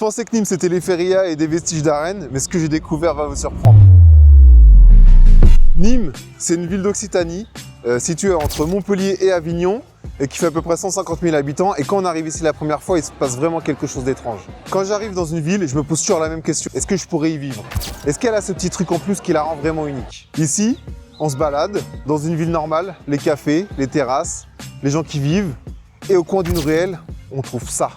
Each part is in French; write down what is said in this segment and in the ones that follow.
pensais que Nîmes c'était les férias et des vestiges d'arènes, mais ce que j'ai découvert va vous surprendre. Nîmes, c'est une ville d'Occitanie, située entre Montpellier et Avignon, et qui fait à peu près 150 000 habitants. Et quand on arrive ici la première fois, il se passe vraiment quelque chose d'étrange. Quand j'arrive dans une ville, je me pose toujours la même question. Est-ce que je pourrais y vivre? Est-ce qu'elle a ce petit truc en plus qui la rend vraiment unique? Ici, on se balade dans une ville normale, les cafés, les terrasses, les gens qui vivent. Et au coin d'une ruelle, on trouve ça.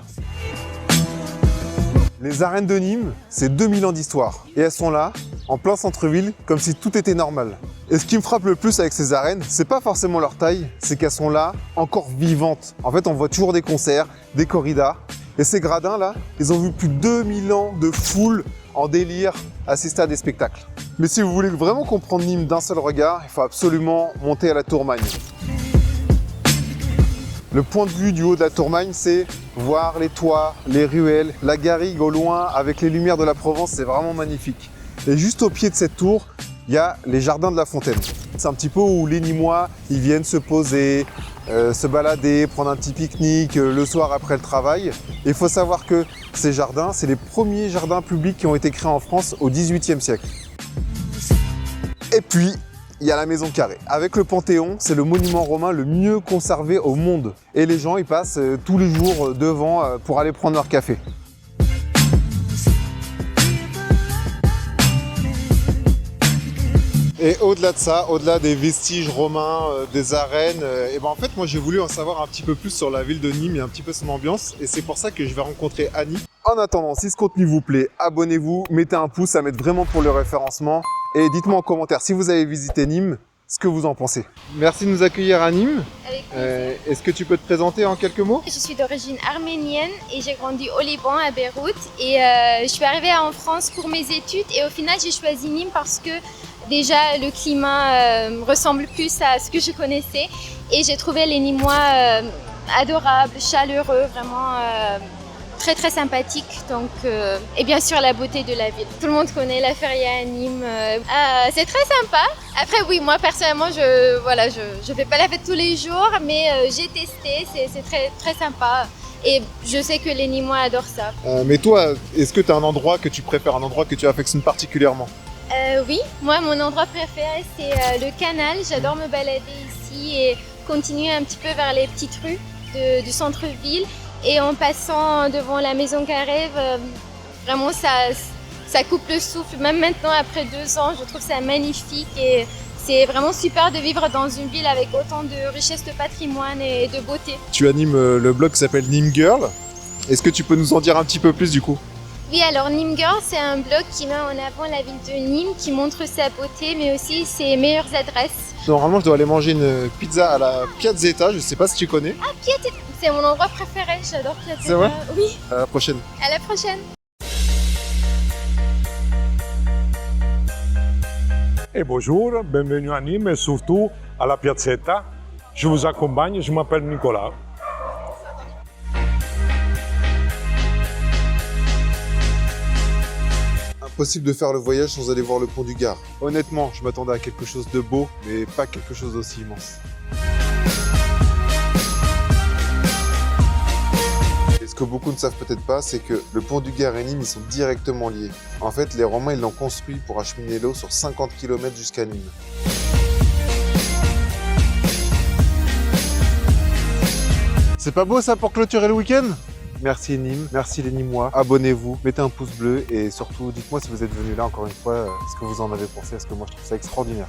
Les arènes de Nîmes, c'est 2000 ans d'histoire. Et elles sont là, en plein centre-ville, comme si tout était normal. Et ce qui me frappe le plus avec ces arènes, c'est pas forcément leur taille, c'est qu'elles sont là, encore vivantes. En fait, on voit toujours des concerts, des corridas. Et ces gradins là, ils ont vu plus de 2000 ans de foule en délire assister à des spectacles. Mais si vous voulez vraiment comprendre Nîmes d'un seul regard, il faut absolument monter à la Tourmagne. Le point de vue du haut de la Tourmagne, c'est voir les toits, les ruelles, la garrigue au loin avec les lumières de la Provence, c'est vraiment magnifique. Et juste au pied de cette tour, il y a les jardins de la Fontaine. C'est un petit peu où les Nîmois, ils viennent se poser, se balader, prendre un petit pique-nique le soir après le travail. Et il faut savoir que ces jardins, c'est les premiers jardins publics qui ont été créés en France au XVIIIe siècle. Et puis, il y a la Maison Carrée. Avec le Panthéon, c'est le monument romain le mieux conservé au monde. Et les gens, ils passent tous les jours devant pour aller prendre leur café. Et au-delà de ça, au-delà des vestiges romains, des arènes, et ben en fait, moi j'ai voulu en savoir un petit peu plus sur la ville de Nîmes et un petit peu son ambiance. Et c'est pour ça que je vais rencontrer Annie. En attendant, si ce contenu vous plaît, abonnez-vous, mettez un pouce, ça m'aide vraiment pour le référencement. Et dites-moi en commentaire si vous avez visité Nîmes, ce que vous en pensez. Merci de nous accueillir à Nîmes. Avec plaisir. Est-ce que tu peux te présenter en quelques mots? Je suis d'origine arménienne et j'ai grandi au Liban, à Beyrouth. Et je suis arrivée en France pour mes études et au final j'ai choisi Nîmes parce que déjà le climat ressemble plus à ce que je connaissais. Et j'ai trouvé les Nîmois adorables, chaleureux, vraiment très très sympathiques. Donc, et bien sûr la beauté de la ville. Tout le monde connaît la feria à Nîmes. C'est très sympa. Après oui, moi personnellement je fais pas la fête tous les jours, mais j'ai testé, c'est très très sympa. Et je sais que les Nîmois adorent ça. Mais toi, est-ce que tu as un endroit que tu préfères, un endroit que tu affectionnes particulièrement? Oui, moi mon endroit préféré c'est le canal. J'adore me balader ici et continuer un petit peu vers les petites rues du centre-ville. Et en passant devant la Maison Carrée, vraiment ça coupe le souffle. Même maintenant, après 2 ans, je trouve ça magnifique et c'est vraiment super de vivre dans une ville avec autant de richesse de patrimoine et de beauté. Tu animes le blog qui s'appelle Nîmes Girl. Est-ce que tu peux nous en dire un petit peu plus du coup? Oui, alors Nîmes Girl, c'est un blog qui met en avant la ville de Nîmes, qui montre sa beauté, mais aussi ses meilleures adresses. Normalement, je dois aller manger une pizza à la Piazzetta, je sais pas si tu connais. Ah, Piazzetta, c'est mon endroit préféré, j'adore Piazzetta. C'est vrai? Oui. À la prochaine. À la prochaine. Et bonjour, bienvenue à Nîmes et surtout à la Piazzetta. Je vous accompagne, je m'appelle Nicolas. Impossible de faire le voyage sans aller voir le pont du Gard. Honnêtement, je m'attendais à quelque chose de beau, mais pas quelque chose d'aussi immense. Et ce que beaucoup ne savent peut-être pas, c'est que le pont du Gard et Nîmes, ils sont directement liés. En fait, les Romains, ils l'ont construit pour acheminer l'eau sur 50 km jusqu'à Nîmes. C'est pas beau ça pour clôturer le week-end? Merci Nîmes, merci les Nîmois, abonnez-vous, mettez un pouce bleu et surtout dites-moi si vous êtes venus là encore une fois, ce que vous en avez pensé, parce que moi je trouve ça extraordinaire.